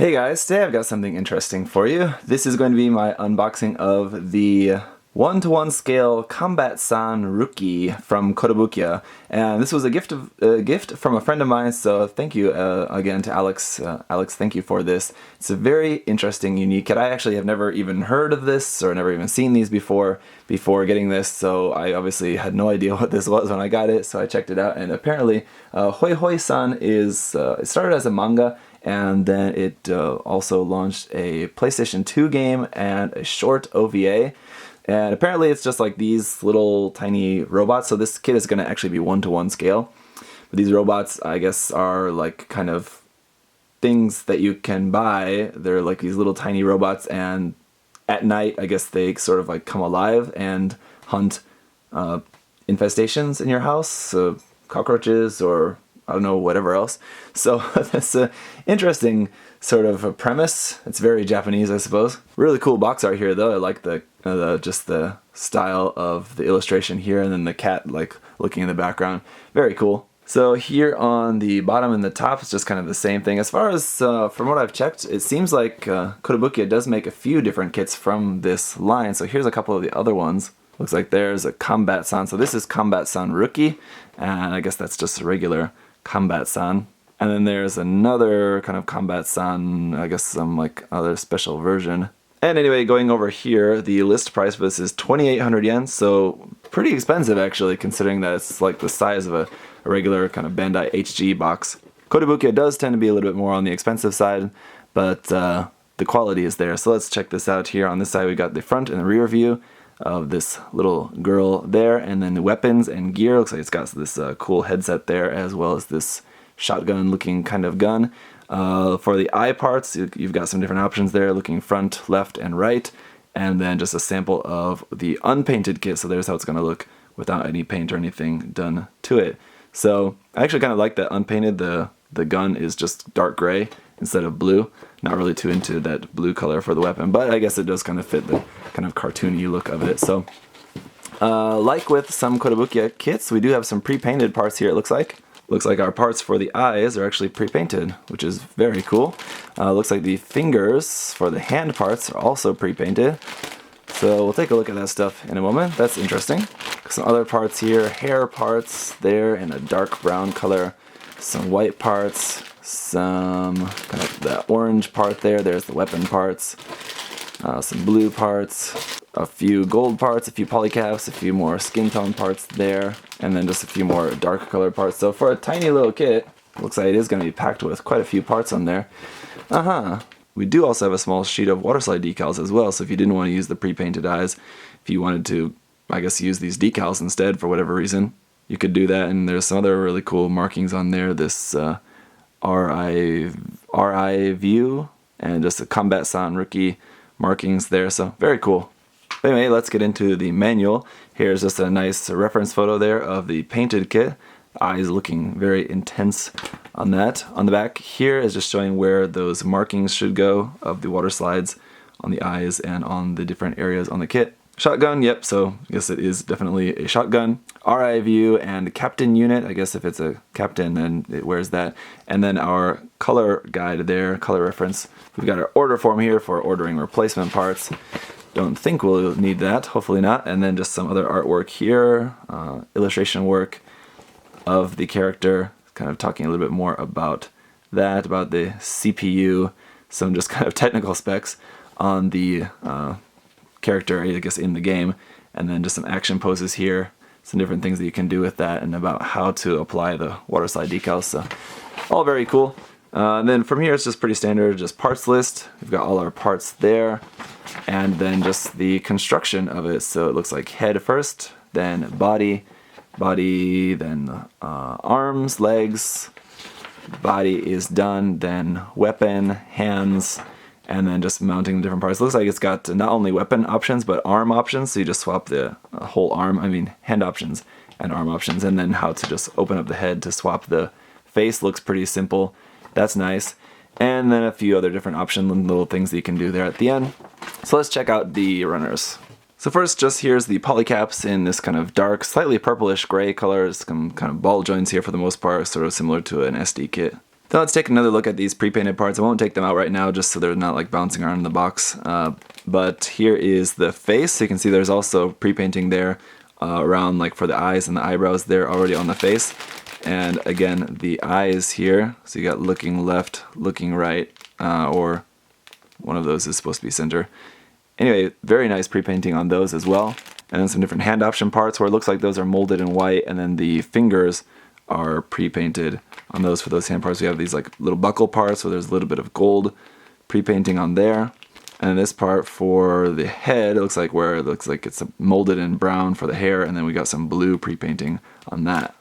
Hey guys, today I've got something interesting for you. This is going to be my unboxing of the 1-to-1 scale Combatsan Rookie from Kotobukiya, and this was a gift from a friend of mine, so thank you again to Alex. Alex, thank you for this. It's a very interesting, unique kit. I actually have never even heard of this or never even seen these before getting this, so I obviously had no idea what this was when I got it, so I checked it out, and apparently HoiHoiSan is, it started as a manga, and then it also launched a PlayStation 2 game and a short OVA. And apparently it's just like these little tiny robots. So this kit is going to actually be 1-to-1 scale. But these robots, I guess, are like kind of things that you can buy. They're like these little tiny robots, and at night, I guess they sort of like come alive and hunt infestations in your house, cockroaches or I don't know, whatever else. So that's an interesting sort of a premise. It's very Japanese, I suppose. Really cool box art here, though. I like just the style of the illustration here, and then the cat like looking in the background. Very cool. So here on the bottom and the top, it's just kind of the same thing. As far as from what I've checked, it seems like Kotobukiya does make a few different kits from this line. So here's a couple of the other ones. Looks like there's a Combatsan. So this is Combatsan Rookie, and I guess that's just a regular Combatsan. And then there's another kind of Combatsan, I guess some like other special version. And anyway, going over here, the list price for this is 2,800 yen, so pretty expensive actually, considering that it's like the size of a regular kind of Bandai HG box. Kotobukiya does tend to be a little bit more on the expensive side, but the quality is there. So let's check this out here. On this side we got the front and the rear view of this little girl there, and then the weapons and gear. Looks like it's got this cool headset there, as well as this shotgun looking kind of gun. For the eye parts, you've got some different options there, looking front, left, and right, and then just a sample of the unpainted kit. So there's how it's going to look without any paint or anything done to it. So I actually kind of like that unpainted. The gun is just dark gray instead of blue. Not really too into that blue color for the weapon, but I guess it does kind of fit the kind of cartoony look of it. So like with some Kotobukiya kits, we do have some pre-painted parts here, it looks like. Looks like our parts for the eyes are actually pre-painted, which is very cool. Looks like the fingers for the hand parts are also pre-painted. So we'll take a look at that stuff in a moment. That's interesting. Some other parts here, hair parts there in a dark brown color. Some white parts, some kind of the orange part there. There's the weapon parts. Some blue parts, a few gold parts, a few polycaps, a few more skin tone parts there, and then just a few more dark colored parts. So for a tiny little kit, looks like it is going to be packed with quite a few parts on there. We do also have a small sheet of water slide decals as well, so if you didn't want to use the pre-painted eyes, if you wanted to, I guess, use these decals instead for whatever reason, you could do that. And there's some other really cool markings on there, this RI view, and just a Combatsan Rookie markings there, so very cool. Anyway, let's get into the manual. Here's just a nice reference photo there of the painted kit. Eyes looking very intense on that. On the back here is just showing where those markings should go of the water slides on the eyes and on the different areas on the kit. Shotgun, yep, so I guess it is definitely a shotgun. RI view and captain unit, I guess if it's a captain then it wears that. And then our color guide there, color reference. We've got our order form here for ordering replacement parts. Don't think we'll need that, hopefully not. And then just some other artwork here, illustration work of the character, kind of talking a little bit more about that, about the CPU, some just kind of technical specs on the character, I guess, in the game, and then just some action poses here, some different things that you can do with that, and about how to apply the water slide decals. So all very cool. And then from here it's just pretty standard, just parts list. We've got all our parts there, and then just the construction of it. So it looks like head first, then body, then arms, legs, body is done, then weapon, hands, and then just mounting the different parts. Looks like it's got not only weapon options, but arm options, so you just swap the whole arm, hand options and arm options, and then how to just open up the head to swap the face. Looks pretty simple. That's nice. And then a few other different options and little things that you can do there at the end. So let's check out the runners. So first, just here's the polycaps in this kind of dark, slightly purplish gray color. Some kind of ball joints here for the most part, sort of similar to an SD kit. Now let's take another look at these pre-painted parts. I won't take them out right now just so they're not like bouncing around in the box. But here is the face. So you can see there's also pre-painting there around like for the eyes and the eyebrows there already on the face. And again, the eyes here. So you got looking left, looking right, or one of those is supposed to be center. Anyway, very nice pre-painting on those as well. And then some different hand option parts where it looks like those are molded in white, and then the fingers are pre-painted on those. For those hand parts, we have these like little buckle parts, so there's a little bit of gold pre-painting on there. And then this part for the head, it looks like where it looks like it's molded in brown for the hair, and then we got some blue pre-painting on that.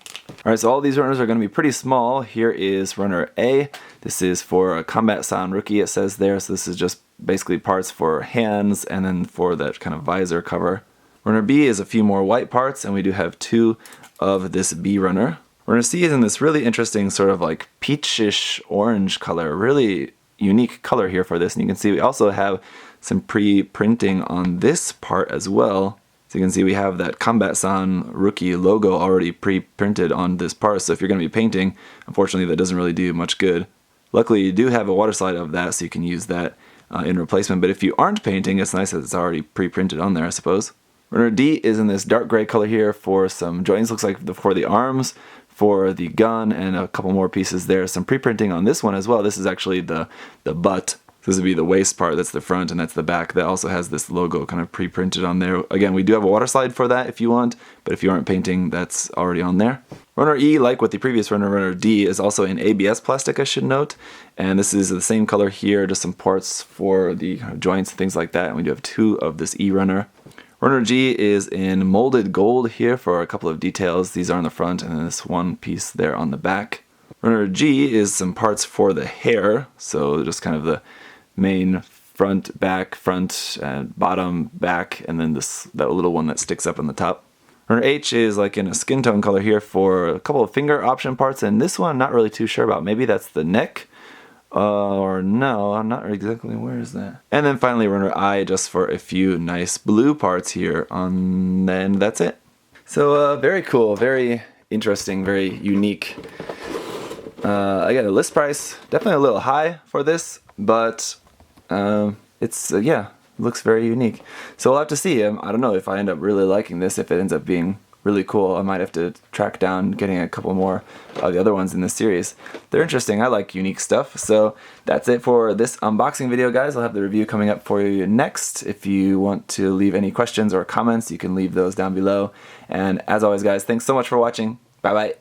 Alright, so all these runners are going to be pretty small. Here is runner A. This is for a Combatsan Rookie, it says there, so this is just basically parts for hands and then for that kind of visor cover. Runner B is a few more white parts, and we do have 2 of this B runner. Runner C is in this really interesting sort of like peachish orange color, really unique color here for this. And you can see we also have some pre-printing on this part as well. So you can see we have that Combatsan Rookie logo already pre-printed on this part. So if you're going to be painting, unfortunately that doesn't really do much good. Luckily you do have a water slide of that, so you can use that in replacement. But if you aren't painting, it's nice that it's already pre-printed on there, I suppose. Runner D is in this dark gray color here for some joints, looks like for the arms, for the gun, and a couple more pieces there. Some pre-printing on this one as well. This is actually the butt. This would be the waist part, that's the front, and that's the back. That also has this logo kind of pre-printed on there. Again, we do have a water slide for that if you want, but if you aren't painting, that's already on there. Runner E, like with the previous runner, runner D, is also in ABS plastic, I should note. And this is the same color here, just some parts for the joints and things like that. And we do have 2 of this E runner. Runner G is in molded gold here for a couple of details. These are on the front, and then this one piece there on the back. Runner G is some parts for the hair, so just kind of the main front, back, front, and bottom, back, and then that little one that sticks up on the top. Runner H is like in a skin tone color here for a couple of finger option parts, and this one I'm not really too sure about. Maybe that's the neck. Or no, I'm not exactly, where is that? And then finally runner I, just for a few nice blue parts here, and then that's it. So very cool, very interesting, very unique. I got a list price, definitely a little high for this, but it's, yeah, looks very unique. So we'll have to see. I don't know if I end up really liking this, if it ends up being really cool. I might have to track down getting a couple more of the other ones in this series. They're interesting. I like unique stuff. So that's it for this unboxing video, guys. I'll have the review coming up for you next. If you want to leave any questions or comments, you can leave those down below. And as always, guys, thanks so much for watching. Bye-bye.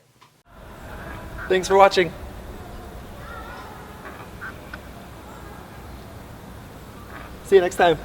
Thanks for watching. See you next time.